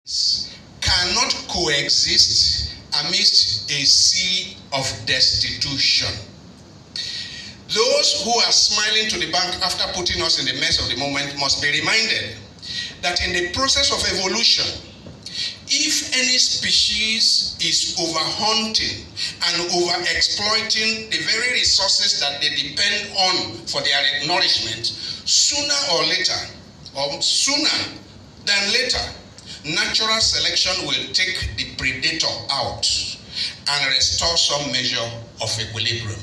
cannot coexist amidst a sea of destitution. Those who are smiling to the bank after putting us in the mess of the moment must be reminded that in the process of evolution, if any species is overhunting and overexploiting the very resources that they depend on for their nourishment, sooner or later, or sooner than later, natural selection will take the predator out and restore some measure of equilibrium.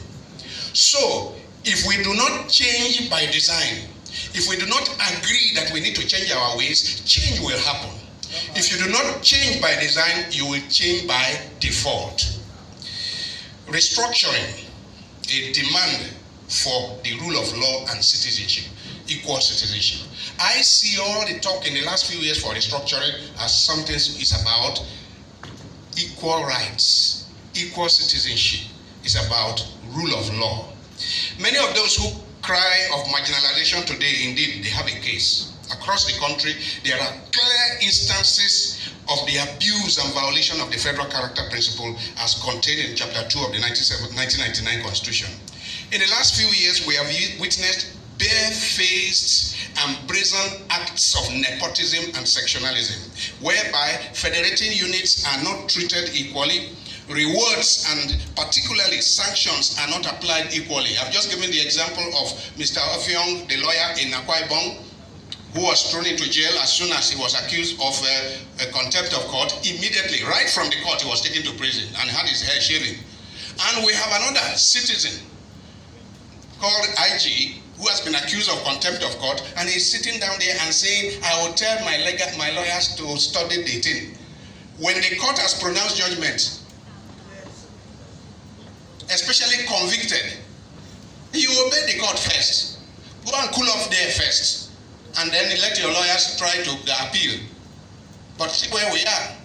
So, if we do not change by design, if we do not agree that we need to change our ways, change will happen. If you do not change by design, you will change by default. Restructuring, a demand for the rule of law and citizenship, equal citizenship. I see all the talk in the last few years for restructuring as something is about equal rights, equal citizenship. It's about rule of law. Many of those who cry of marginalization today, indeed, they have a case. Across the country, there are clear instances of the abuse and violation of the federal character principle as contained in Chapter 2 of the 1999 Constitution. In the last few years, we have witnessed barefaced and brazen acts of nepotism and sectionalism, whereby federating units are not treated equally, rewards and particularly sanctions are not applied equally. I've just given the example of Mr. Ofiong, the lawyer in Akwa Ibom, who was thrown into jail as soon as he was accused of a contempt of court. Immediately, right from the court, he was taken to prison and had his hair shaven. And we have another citizen called IG, who has been accused of contempt of court, and he's sitting down there and saying, I will tell my lawyers to study the thing. When the court has pronounced judgment, especially convicted, you obey the court first. Go and cool off there first, and then let your lawyers try to appeal. But see where we are.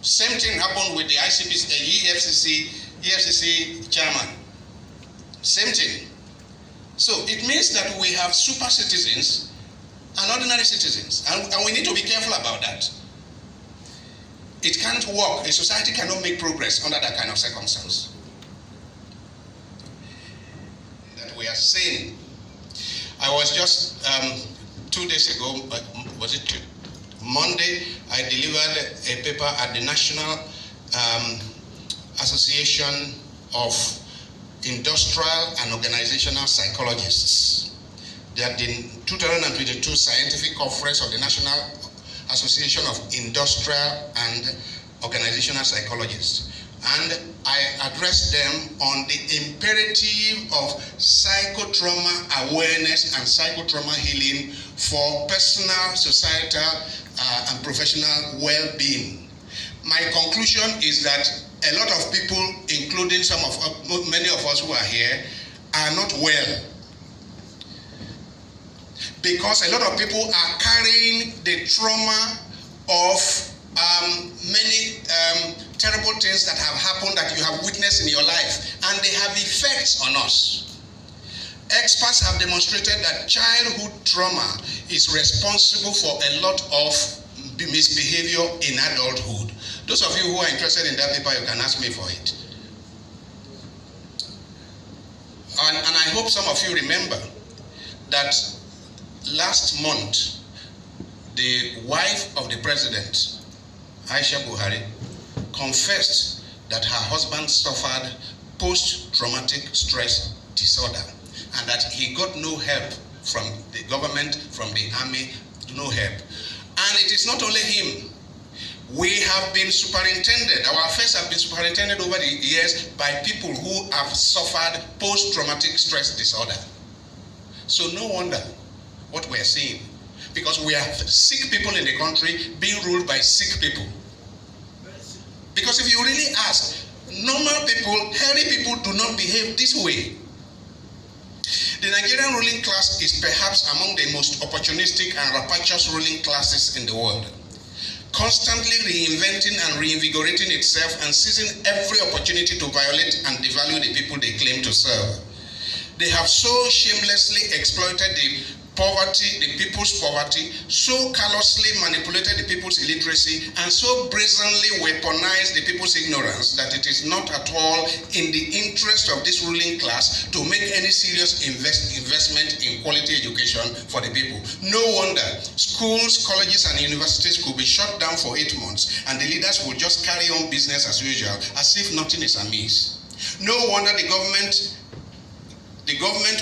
Same thing happened with the EFCC chairman. Same thing. So it means that we have super citizens and ordinary citizens, and we need to be careful about that. It can't work. A society cannot make progress under that kind of circumstance. That we are saying. I was just 2 days ago, was it Monday, I delivered a paper at the National Association of Industrial and Organizational Psychologists. They are the 2022 Scientific Conference of the National Association of Industrial and Organizational Psychologists. And I addressed them on the imperative of psychotrauma awareness and psychotrauma healing for personal, societal, and professional well-being. My conclusion is that a lot of people, including many of us who are here, are not well. Because a lot of people are carrying the trauma of many terrible things that have happened that you have witnessed in your life, and they have effects on us. Experts have demonstrated that childhood trauma is responsible for a lot of misbehavior in adulthood. Those of you who are interested in that paper, you can ask me for it. And I hope some of you remember that last month, the wife of the president, Aisha Buhari, confessed that her husband suffered post-traumatic stress disorder and that he got no help from the government, from the army, no help. And it is not only him. We have been superintended, our affairs have been superintended over the years by people who have suffered post-traumatic stress disorder. So no wonder what we're seeing, because we have sick people in the country being ruled by sick people. Because if you really ask, normal people, healthy people do not behave this way. The Nigerian ruling class is perhaps among the most opportunistic and rapacious ruling classes in the world, constantly reinventing and reinvigorating itself and seizing every opportunity to violate and devalue the people they claim to serve. They have so shamelessly exploited the poverty, the people's poverty, so callously manipulated the people's illiteracy, and so brazenly weaponized the people's ignorance that it is not at all in the interest of this ruling class to make any serious investment in quality education for the people. No wonder schools, colleges, and universities could be shut down for 8 months, and the leaders will just carry on business as usual, as if nothing is amiss. No wonder the government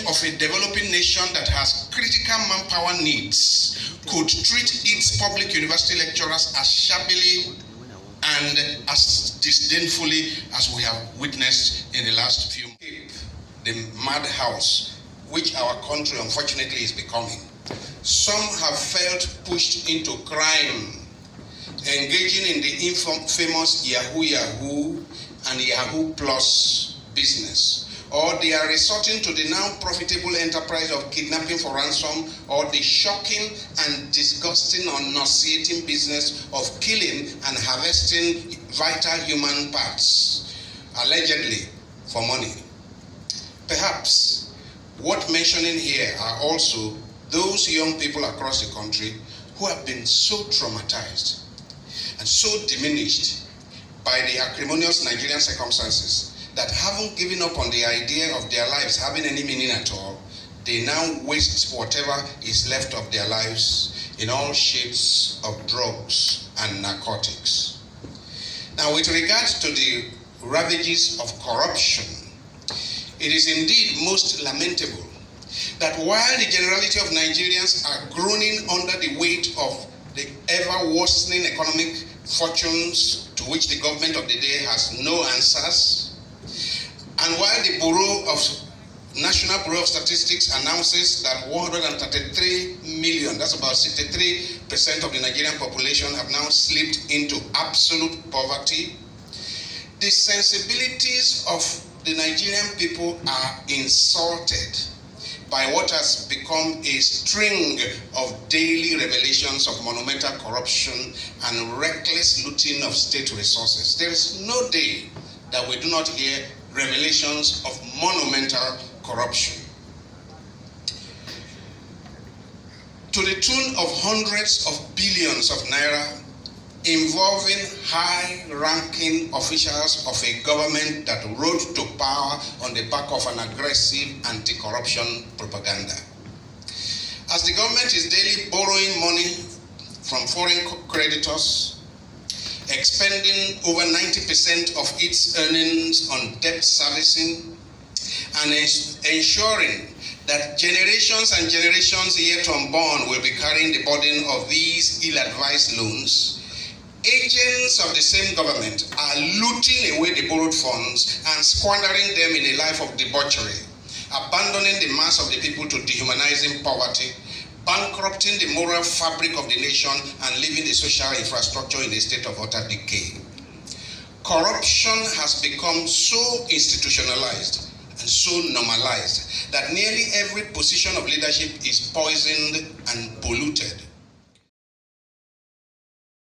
of a developing nation that has critical manpower needs could treat its public university lecturers as shabbily and as disdainfully as we have witnessed in the last few months. The madhouse which our country unfortunately is becoming. Some have felt pushed into crime, engaging in the infamous Yahoo and Yahoo Plus business. Or they are resorting to the now profitable enterprise of kidnapping for ransom, or the shocking and disgusting or nauseating business of killing and harvesting vital human parts, allegedly for money. Perhaps worth mentioning here are also those young people across the country who have been so traumatized and so diminished by the acrimonious Nigerian circumstances that haven't given up on the idea of their lives having any meaning at all. They now waste whatever is left of their lives in all shades of drugs and narcotics. Now, with regards to the ravages of corruption, it is indeed most lamentable that while the generality of Nigerians are groaning under the weight of the ever worsening economic fortunes to which the government of the day has no answers, and while the National Bureau of Statistics announces that 133 million, that's about 63% of the Nigerian population, have now slipped into absolute poverty, the sensibilities of the Nigerian people are insulted by what has become a string of daily revelations of monumental corruption and reckless looting of state resources. There is no day that we do not hear revelations of monumental corruption. To the tune of hundreds of billions of naira, involving high-ranking officials of a government that rose to power on the back of an aggressive anti-corruption propaganda. As the government is daily borrowing money from foreign creditors, expending over 90% of its earnings on debt servicing, and ensuring that generations and generations yet unborn will be carrying the burden of these ill-advised loans, agents of the same government are looting away the borrowed funds and squandering them in a life of debauchery, abandoning the mass of the people to dehumanizing poverty, bankrupting the moral fabric of the nation, and leaving the social infrastructure in a state of utter decay. Corruption has become so institutionalized and so normalized that nearly every position of leadership is poisoned and polluted